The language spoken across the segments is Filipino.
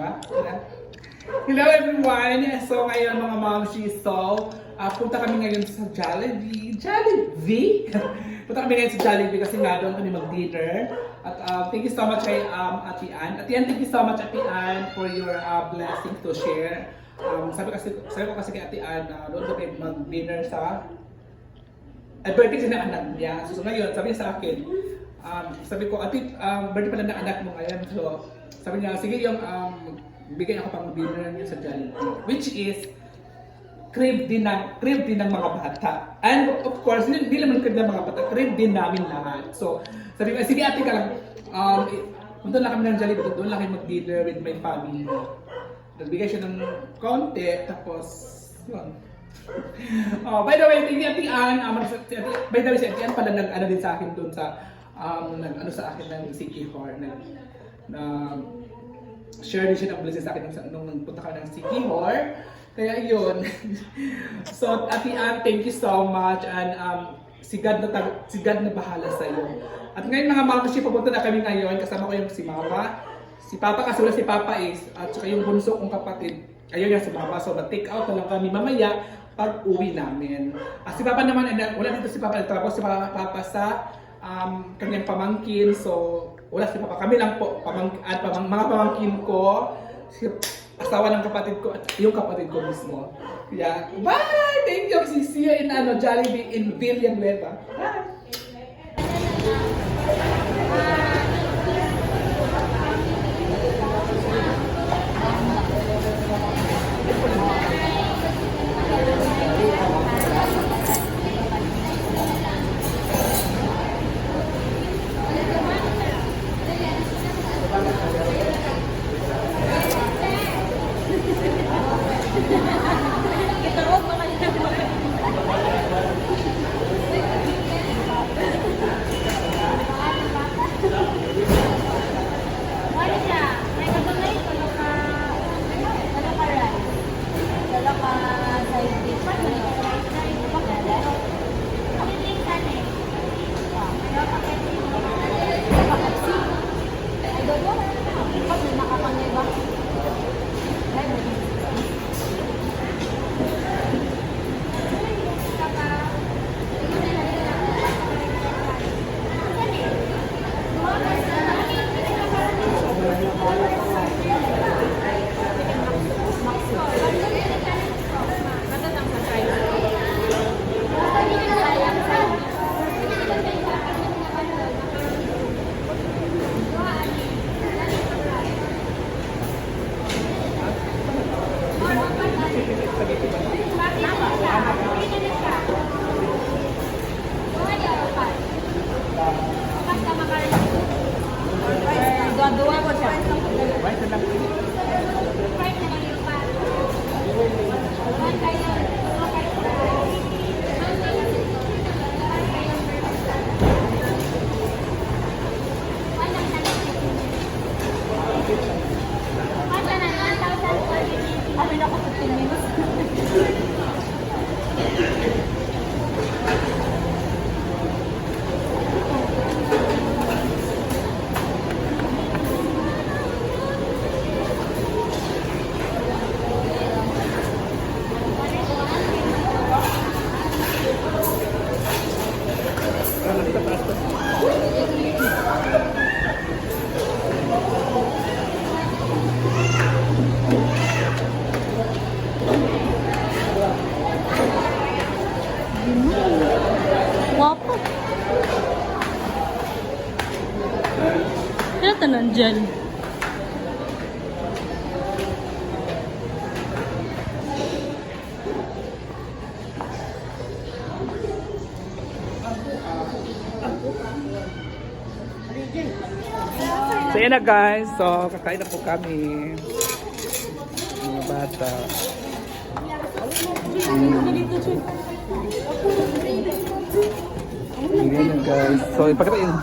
Hello everyone! So ngayon mga mamshi, punta kami ngayon sa Jollibee. Jollibee? Punta kami ngayon sa Jollibee kasi nga doon kami mag-dinner. At thank you so much kay Ate Ann. Ate Ann, thank you so much Ate Ann for your blessing to share. Sabi ko kasi kay Ate Ann na doon kami mag-dinner sa birthday siya ng anak niya. So ngayon, sabi niya sa akin, sabi ko, Ate, birthday pala ng anak mo ngayon. So sabi niya, sige yung bigay ako pang dinner niya sa Jollibee. Which is, crave din ng mga bata. And of course, hindi naman crave ng mga bata, crave din namin lahat. So sabi ko, sige ate ka lang, punta lang kami ng Jollibee, doon lang kayo mag-dinner with my family. Nagbigay siya ng konti, tapos, yun. By the way, thank you Ate Ann. By the way, si Ate Ann pala nag-ano din sa akin doon sa, nag-ano sa akin ng Sikihor, share din siya ng blessing sa akin nung nagpunta ka ng Sikihor. Kaya yun. So, Ate Ann, thank you so much. And si God na bahala sa iyo. At ngayon mga mga kasi papunta na kami ngayon. Kasama ko yung si Mama. Si Papa kasi wala si Papa is. At saka yung bunso kong kapatid. Ayun yan si Mama. So, mag-take out na lang kami mamaya pag uwi namin. Si Papa naman, wala dito si Papa. Tapos si Papa sa kanyang pamangkin. So, wala si Papa. Kami lang po, mga pamangkin ko, asawa ng kapatid ko at yung kapatid ko mismo. Yeah. Bye! Thank you! See you in Jollibee in Villanueva. Bye! Guwapo. Kaya ito nandyan. So yan na guys. So kakain na po kami. Mga bata. Ayan na guys. So ipakita yung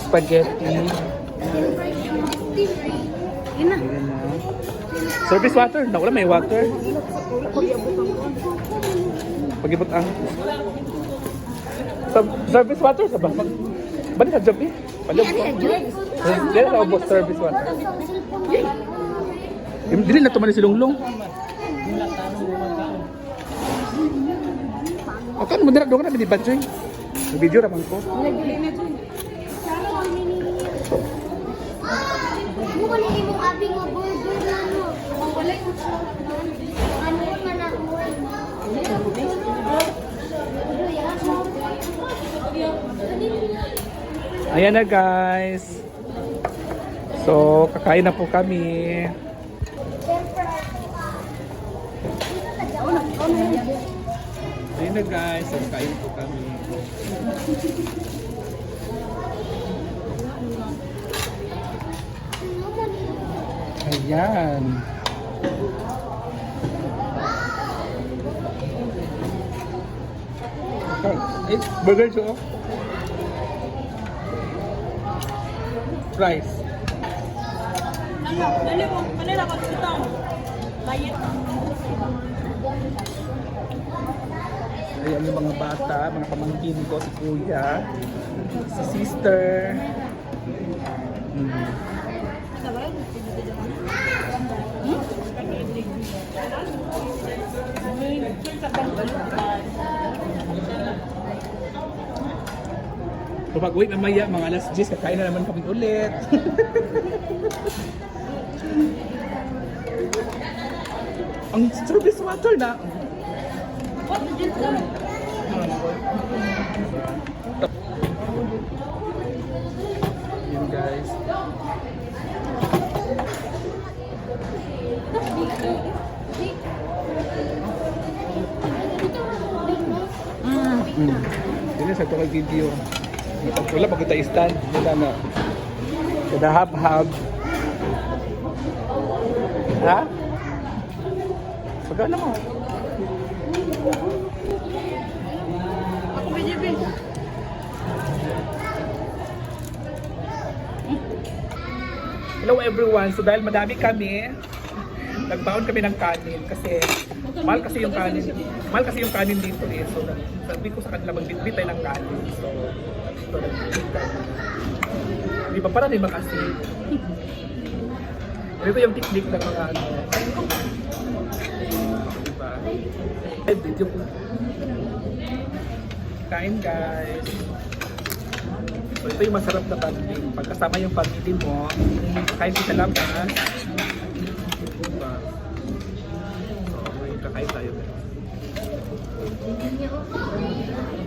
spaghetti. Ayan na. Service water? Wala may water. Pag-ibot ang service water sa ba? Bali sa job eh. Pag-ibot ko. Dito sa ubos service water. Dili na tumanin si Lunglong. O kan mo dira doon na di badjoy. Video ra man ko. Mo ba ni mo abi nga burger na no? Ang wala ko ano man na mo. Ayan na guys. So, kakain na po kami. Ayan na guys, so, kakain po kami. Ayan. Burger siya. Rice. Dali mo, kanila ko dito. Bayit. Ayan yung mga bata, mga pamangkin ko, si kuya, si sister. So pag-uwi mamaya, mga alas 10, kakain na naman kami ulit. Ang service water na. Yun guys. Ini sa tukay video. Wala pag kita stand, wala na. Kada hab-hab. Ha? Pagka naman. Ako BJB. Hello everyone. So dahil madami kami, nagbaon kami ng kanin kasi mahal kasi yung kanin. Mahal kasi yung kanin dito eh. So sabi ko sa kanila magbitbit tayo ng kanin. So nagbitbit tayo. Di ba para din makasin? Ito yung technique ng mga ano. Diba? Ay, video ko. Kain guys. So ito yung masarap na banding. Pagkasama yung family mo, kain sa labas. Diba? So, may kakain tayo guys.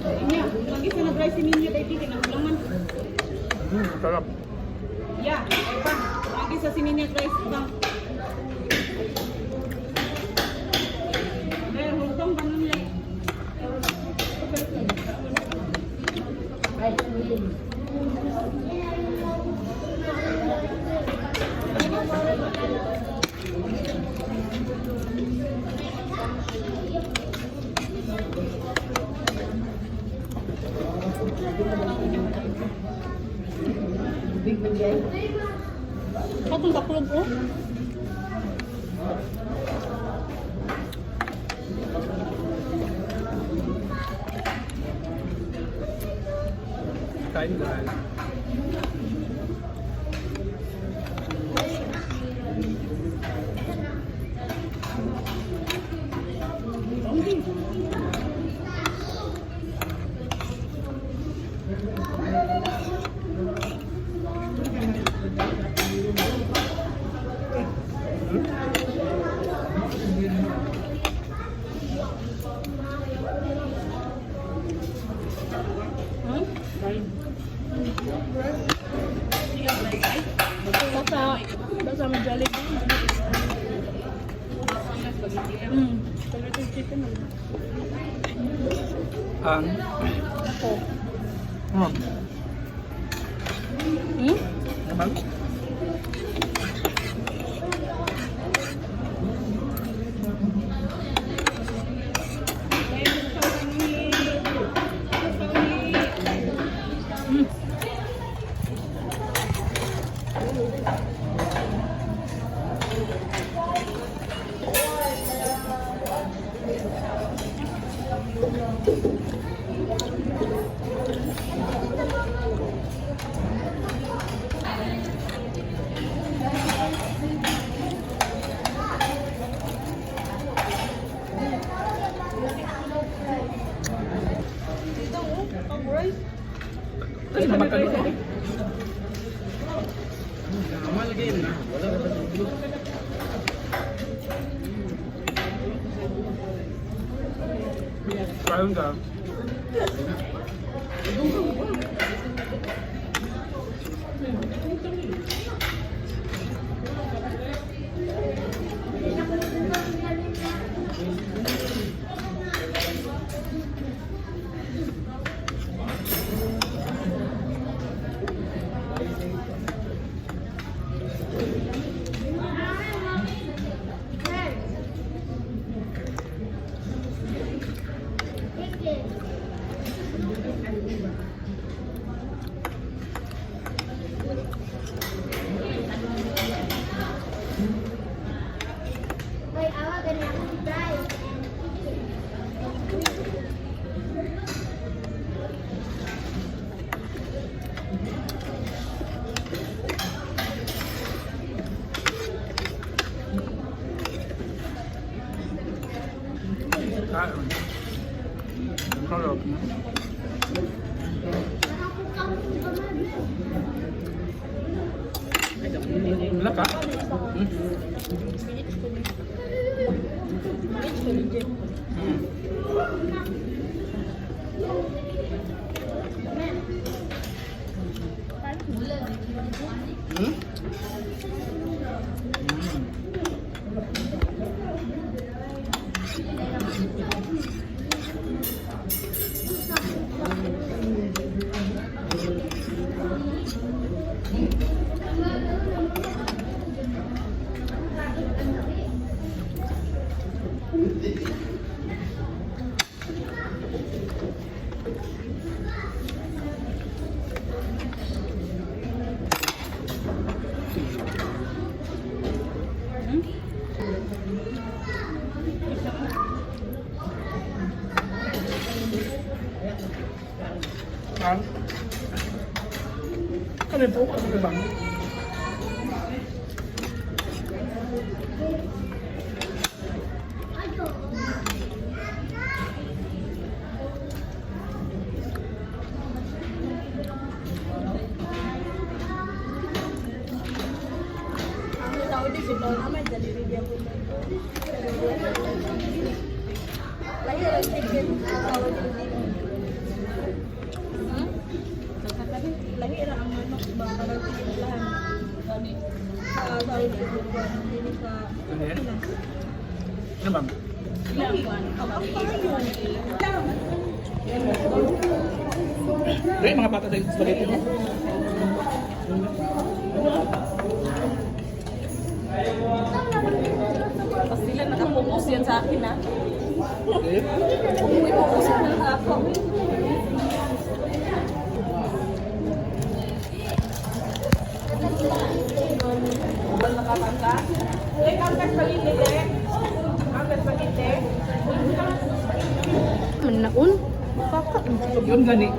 Inya, lagi sa nag-dry si Ninyo dahil hindi kinakulaman. Sarap. Ya, ay pa. Lagi sa sininya guys bang. Eh, hultong ba nun lang? Patong kakulog ko. Kain guys. Basta may Jollibee. Spaghetti chicken. Ang naman. Kain ka. May awa ganyan ako si Bryce. Kain. Sarap. Wala ka? Ano po? Ano ba? Tahu di sebelah nama jadi dia punya. Lagi ada sedikit tahu jadi. Lagi ada aman bakalan lahan. Kani tahu di sini ka. Ano bang? Mga bata tayo spaghetti mo? Pas sila nakapokus yan sa akin ha. Okay. Kung ipokus na ako. Bal nakakanta. Angkat spaghetti dek. Angkat spaghetti. Menaun. Kakak. Yun gani.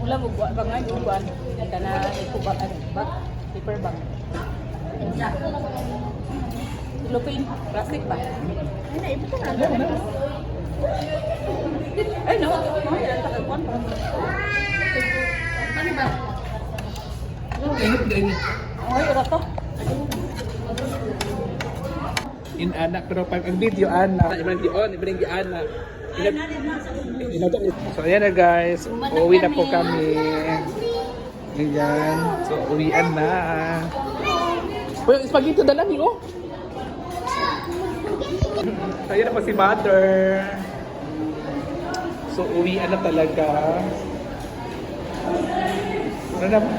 Wala mo buat bangan yung buwan. Ito na ikubag bag, paper bag. Lupin, plastic ba? Ay na, ibo na. Ay no, yan tagakuan pa. Ano ba? Init na init. Ay, ito to. In anak pero pag ang video ana, ibang gion, ibang giana. So ayan na guys, uwi na po kami. Ganyan. So uwian na. Well, spaghetti dala niyo. So ayan na po si Mother. So uwian na talaga. Ano naman?